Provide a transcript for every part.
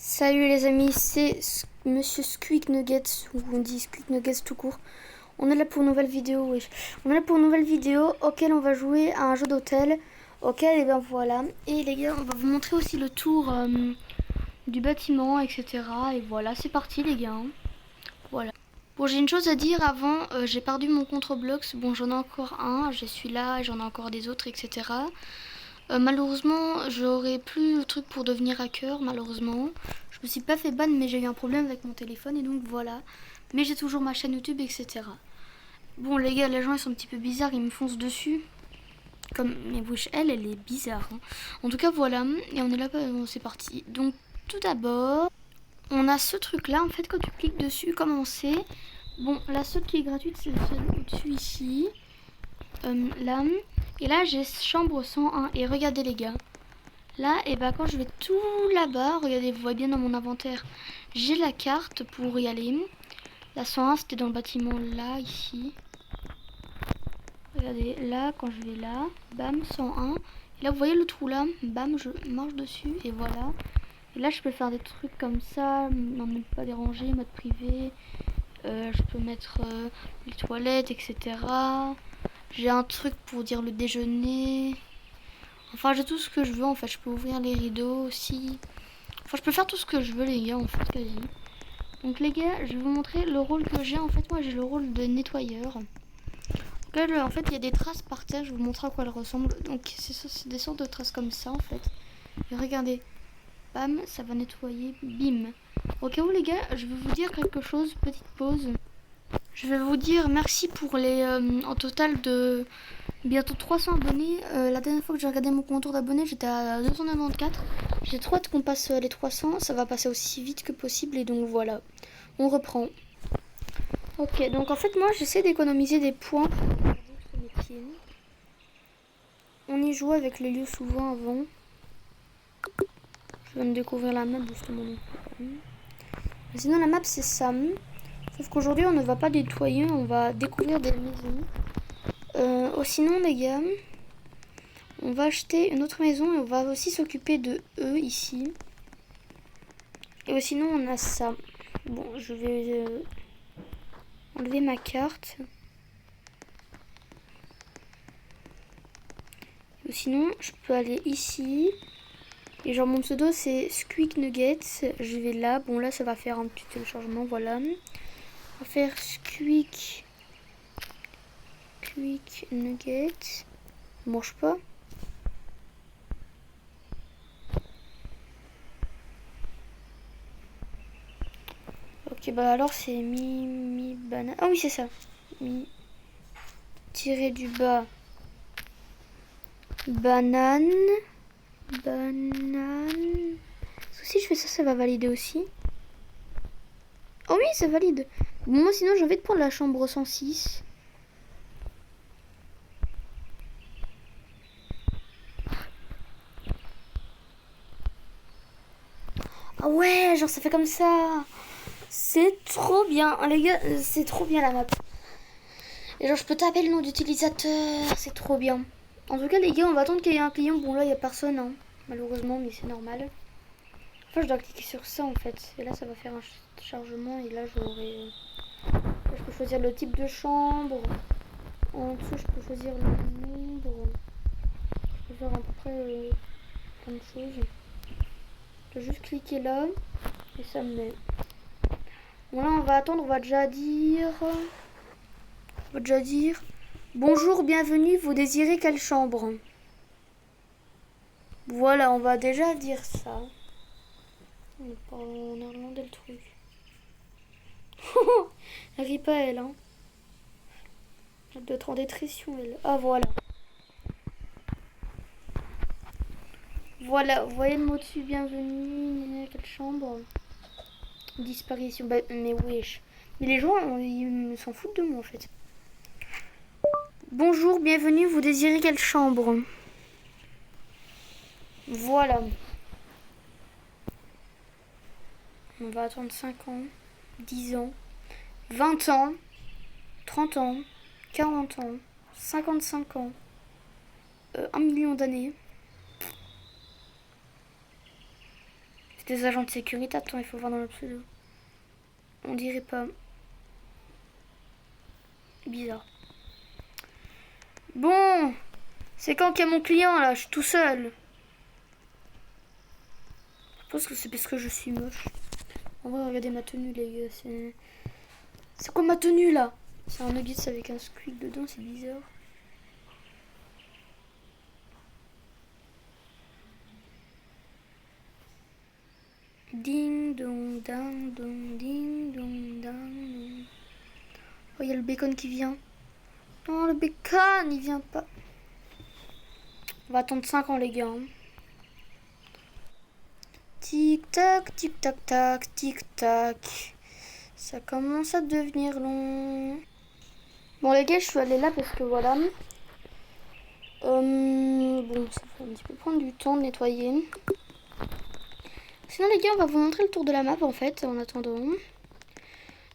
Salut les amis, c'est Monsieur Squeak Nuggets, ou on dit Squeak Nuggets tout court. On est là pour une nouvelle vidéo, oui. On est là pour une nouvelle vidéo auquel on va jouer à un jeu d'hôtel. Auquel, et bien voilà. Et les gars, on va vous montrer aussi le tour du bâtiment, etc. Et voilà, c'est parti les gars. Voilà. Bon, j'ai une chose à dire avant, j'ai perdu mon compte Roblox. Bon, j'en ai encore un, je suis là, et j'en ai encore des autres, etc. Malheureusement, j'aurais plus le truc pour devenir hacker, malheureusement. Je me suis pas fait ban, mais j'ai eu un problème avec mon téléphone, et donc voilà. Mais j'ai toujours ma chaîne YouTube, etc. Bon, les gars, les gens, ils sont un petit peu bizarres, ils me foncent dessus. Comme, mais wesh, elle est bizarre. Hein. En tout cas, voilà, et on est là, bon, c'est parti. Donc, tout d'abord, on a ce truc-là, en fait, quand tu cliques dessus, comme on sait. Bon, la seule qui est gratuite, c'est celle au-dessus, ici. Là. Et là, j'ai chambre 101, et regardez, les gars. Là, et bah quand je vais tout là-bas, regardez, vous voyez bien dans mon inventaire, j'ai la carte pour y aller. La 101, c'était dans le bâtiment là, ici. Regardez, là, quand je vais là, bam, 101. Et là, vous voyez le trou là, bam, je marche dessus, et voilà. Et là, je peux faire des trucs comme ça, n'en pas déranger, mode privé. Je peux mettre les toilettes, etc. J'ai un truc pour dire le déjeuner. Enfin, j'ai tout ce que je veux, en fait. Je peux ouvrir les rideaux aussi. Enfin, je peux faire tout ce que je veux, les gars, en fait, quasi. Donc, les gars, je vais vous montrer le rôle que j'ai. En fait, moi, j'ai le rôle de nettoyeur. Donc là, en fait, il y a des traces par terre. Je vais vous montrer à quoi elles ressemblent. Donc, c'est des sortes de traces comme ça, en fait. Et regardez. Bam, ça va nettoyer. Bim. Au cas où, les gars, je vais vous dire quelque chose. Petite pause. Je vais vous dire merci pour les... en total de... bientôt 300 abonnés. La dernière fois que j'ai regardé mon compte d'abonnés, j'étais à 294. J'ai trop hâte qu'on passe les 300. Ça va passer aussi vite que possible. Et donc voilà, on reprend. Ok, donc en fait, moi j'essaie d'économiser des points pour d'autres métiers. On y jouait avec les lieux souvent avant. Je viens de découvrir la map justement. Mais sinon, la map c'est ça. Sauf qu'aujourd'hui, on ne va pas nettoyer, on va découvrir des maisons. Sinon, les gars. On va acheter une autre maison et on va aussi s'occuper de eux ici. Et sinon on a ça. Bon, je vais enlever ma carte. Et sinon, je peux aller ici. Et genre mon pseudo c'est Squeak Nuggets. Je vais là. Bon là ça va faire un petit téléchargement, voilà. On va faire Squeak Nuggets. Ça marche pas. Ok, bah alors c'est mi banane. Ah oui, c'est ça. Mi tiré du bas. Banane. Banane. Si je fais ça, ça va valider aussi. Oh oui, ça valide. Bon, moi sinon j'ai envie de prendre la chambre 106. Ah ouais, genre ça fait comme ça. C'est trop bien. Les gars, c'est trop bien la map. Et genre je peux taper le nom d'utilisateur. C'est trop bien. En tout cas les gars, on va attendre qu'il y ait un client. Bon là il n'y a personne, hein, malheureusement, mais c'est normal. Enfin je dois cliquer sur ça en fait. Et là ça va faire un chargement. Et là j'aurai... Là, je peux choisir le type de chambre. En dessous je peux choisir le nombre. Je peux faire à peu près plein de choses. Je peux juste cliquer là. Et ça me met... Bon là on va attendre, on va déjà dire... Bonjour, bienvenue, vous désirez quelle chambre? Voilà, on va déjà dire ça. On a regardé le truc. Elle rit pas elle, hein. Elle doit être en dépression elle. Ah voilà. Voilà, vous voyez le mot dessus, bienvenue, quelle chambre? Disparition, bah, mais wesh. Mais les gens, ils s'en foutent de moi en fait. Bonjour, bienvenue, vous désirez quelle chambre? Voilà. On va attendre 5 ans, 10 ans, 20 ans, 30 ans, 40 ans, 55 ans, 1 million d'années. C'est des agents de sécurité. Attends, il faut voir dans le pseudo. On dirait pas. Bizarre. Bon, c'est quand qu'il y a mon client là? Je suis tout seul. Je pense que c'est parce que je suis moche. En vrai, regardez ma tenue, les gars. C'est quoi ma tenue là? C'est un nuggets avec un squeak dedans, c'est bizarre. Ding dong ding dong ding dong ding. Oh, il y a le bacon qui vient. Non, le bacon, il vient pas. On va attendre 5 ans, les gars. Tic tac, tic tac tac, tic tac. Ça commence à devenir long. Bon, les gars, je suis allée là parce que voilà. Bon, ça va un petit peu prendre du temps de nettoyer. Sinon, les gars, on va vous montrer le tour de la map en fait, en attendant.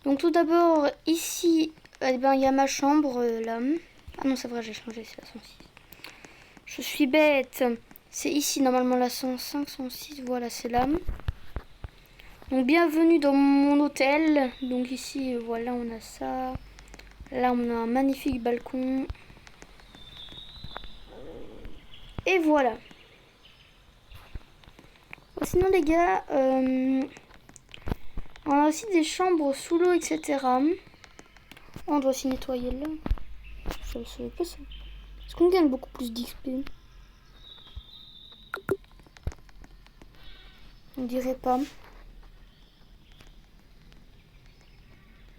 Donc, tout d'abord, ici, eh ben, il y a ma chambre là. Ah non, c'est vrai, j'ai changé, c'est la 106. Je suis bête. C'est ici, normalement, la 105, 106. Voilà, c'est là. Donc, bienvenue dans mon hôtel. Donc, ici, voilà, on a ça. Là, on a un magnifique balcon. Et voilà. Bon, sinon, les gars, on a aussi des chambres sous l'eau, etc. On doit aussi nettoyer là. Je ne savais pas ça. Est-ce qu'on gagne beaucoup plus d'XP? On dirait pas.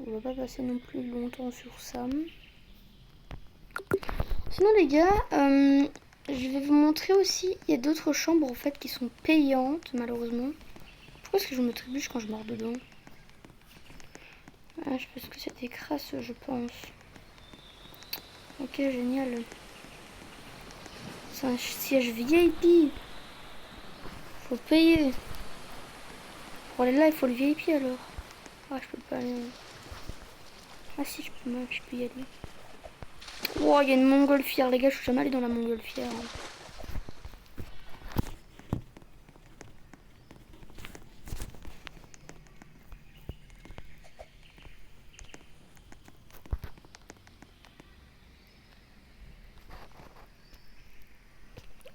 On va pas passer non plus longtemps sur ça. Sinon les gars, je vais vous montrer aussi, il y a d'autres chambres en fait qui sont payantes malheureusement. Pourquoi est-ce que je me trébuche quand je mords dedans? Ah, je pense que c'est des crasses, je pense. Ok, génial. C'est un siège VIP. Faut payer. Pour aller là, il faut le VIP alors. Ah, je peux pas aller. Ah si, je peux y aller. Oh, il y a une montgolfière, les gars, je suis jamais allée dans la montgolfière.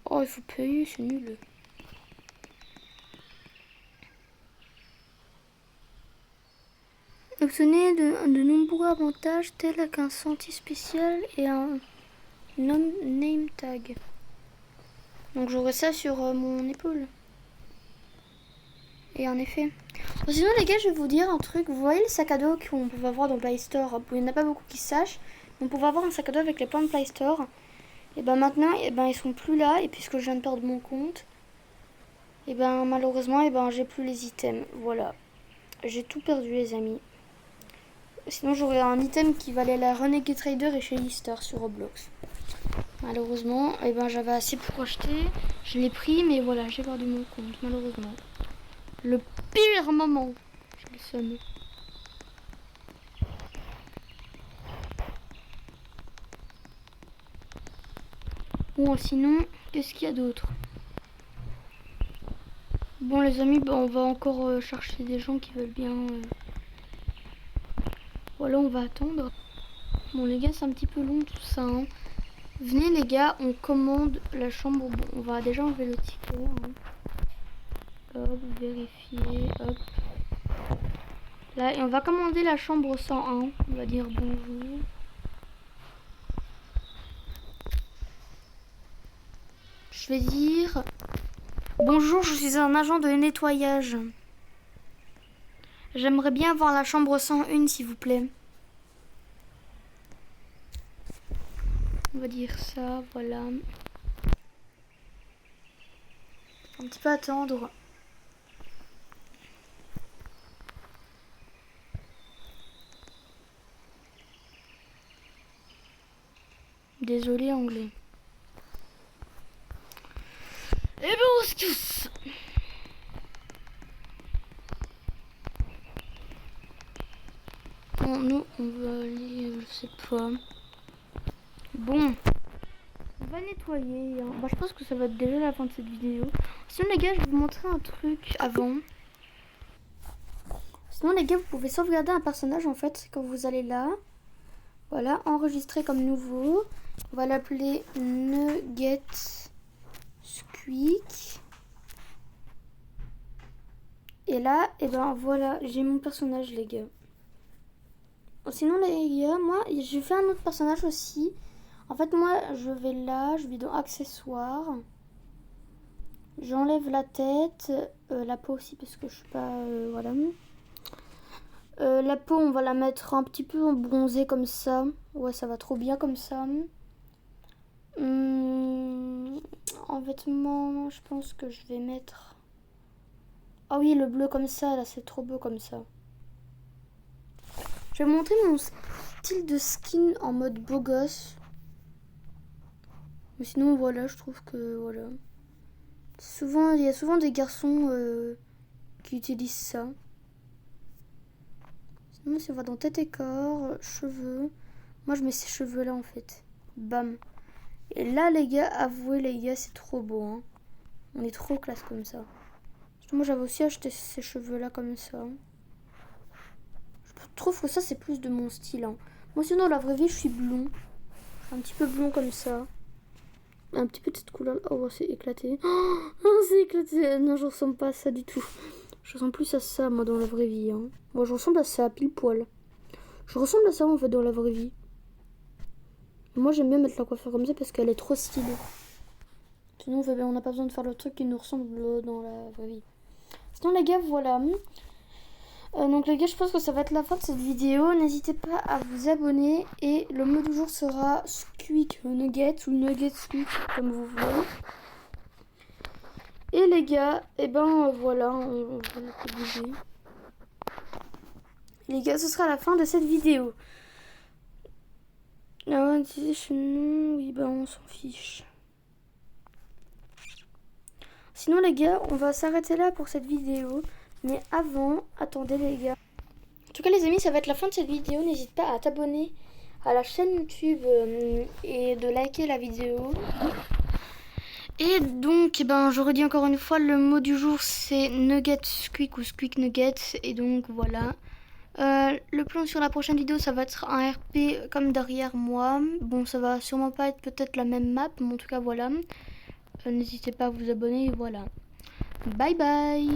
Oh, il faut payer, c'est nul. Obtenez de nombreux avantages tels qu'un senti spécial et un name tag. Donc j'aurai ça sur mon épaule. Et en effet. Bon, sinon les gars, je vais vous dire un truc. Vous voyez le sac à dos qu'on pouvait avoir dans Play Store? Il n'y en a pas beaucoup qui sachent. On pouvait avoir un sac à dos avec les points de Play Store. Et ben maintenant, et ben ils sont plus là. Et puisque je viens de perdre mon compte, et ben malheureusement, et ben j'ai plus les items. Voilà. J'ai tout perdu les amis. Sinon j'aurais un item qui valait la Renegade Trader et chez Easter sur Roblox. Malheureusement, et ben j'avais assez pour acheter. Je l'ai pris, mais voilà, j'ai perdu mon compte, malheureusement. Le pire moment. Je le somme. Bon, sinon, qu'est-ce qu'il y a d'autre? Bon, les amis, bah, on va encore chercher des gens qui veulent bien. Voilà, on va attendre. Bon, les gars, c'est un petit peu long tout ça. Hein. Venez, les gars, on commande la chambre. Bon, on va déjà enlever le ticket. Hein. Hop, vérifier, hop. Là, et on va commander la chambre 101. On va dire bonjour. Je vais dire bonjour, je suis un agent de nettoyage. J'aimerais bien avoir la chambre 101 s'il vous plaît. On va dire ça, voilà. Un petit peu attendre. Désolé anglais. Et bon, bon, nous, on va aller, je sais pas. Bon, va nettoyer. Hein. Bah, je pense que ça va être déjà la fin de cette vidéo. Sinon les gars, je vais vous montrer un truc avant. Sinon les gars, vous pouvez sauvegarder un personnage en fait quand vous allez là. Voilà, enregistrer comme nouveau. On va l'appeler Nugget Squeak. Et là, et ben voilà, j'ai mon personnage les gars. Sinon les gars, moi j'ai fait un autre personnage aussi. En fait moi je vais là, je vais dans accessoires. J'enlève la tête, la peau aussi parce que je suis pas... voilà. La peau on va la mettre un petit peu en bronzé comme ça. Ouais ça va trop bien comme ça. En vêtements je pense que je vais mettre... Ah oui le bleu comme ça là c'est trop beau comme ça. Je vais vous montrer mon style de skin en mode beau gosse. Mais sinon voilà je trouve que voilà. Souvent, il y a souvent des garçons qui utilisent ça. Sinon, si on va dans tête et corps, cheveux. Moi, je mets ces cheveux-là, en fait. Bam. Et là, les gars, avouez, les gars, c'est trop beau. Hein. On est trop classe comme ça. Moi, j'avais aussi acheté ces cheveux-là comme ça. Je trouve que ça, c'est plus de mon style. Hein. Moi, sinon, dans la vraie vie, je suis blond. Un petit peu blond comme ça. Un petit peu de cette couleur. Oh, c'est éclaté. Oh, c'est éclaté. Non, je ressemble pas à ça du tout. Je ressemble plus à ça, moi, dans la vraie vie. Hein. Moi, je ressemble à ça, pile poil. Je ressemble à ça, en fait, dans la vraie vie. Moi, j'aime bien mettre la coiffure comme ça parce qu'elle est trop stylée. Sinon, on n'a pas besoin de faire le truc qui nous ressemble dans la vraie vie. Sinon, les gars, voilà. Donc, les gars, je pense que ça va être la fin de cette vidéo. N'hésitez pas à vous abonner. Et le mot du jour sera Squeak Nugget ou Nugget Squeak, comme vous voulez. Et les gars, et ben voilà, on va le bouger. Les gars, ce sera la fin de cette vidéo. Ah, oui, ben on s'en fiche. Sinon les gars, on va s'arrêter là pour cette vidéo. Mais avant, attendez les gars. En tout cas les amis, ça va être la fin de cette vidéo. N'hésite pas à t'abonner à la chaîne YouTube et de liker la vidéo. Et donc, je redis encore une fois, le mot du jour c'est Nugget Squeak ou Squeak Nugget. Et donc voilà. Le plan sur la prochaine vidéo, ça va être un RP comme derrière moi. Bon, ça va sûrement pas être peut-être la même map, mais en tout cas voilà. N'hésitez pas à vous abonner, voilà. Bye bye.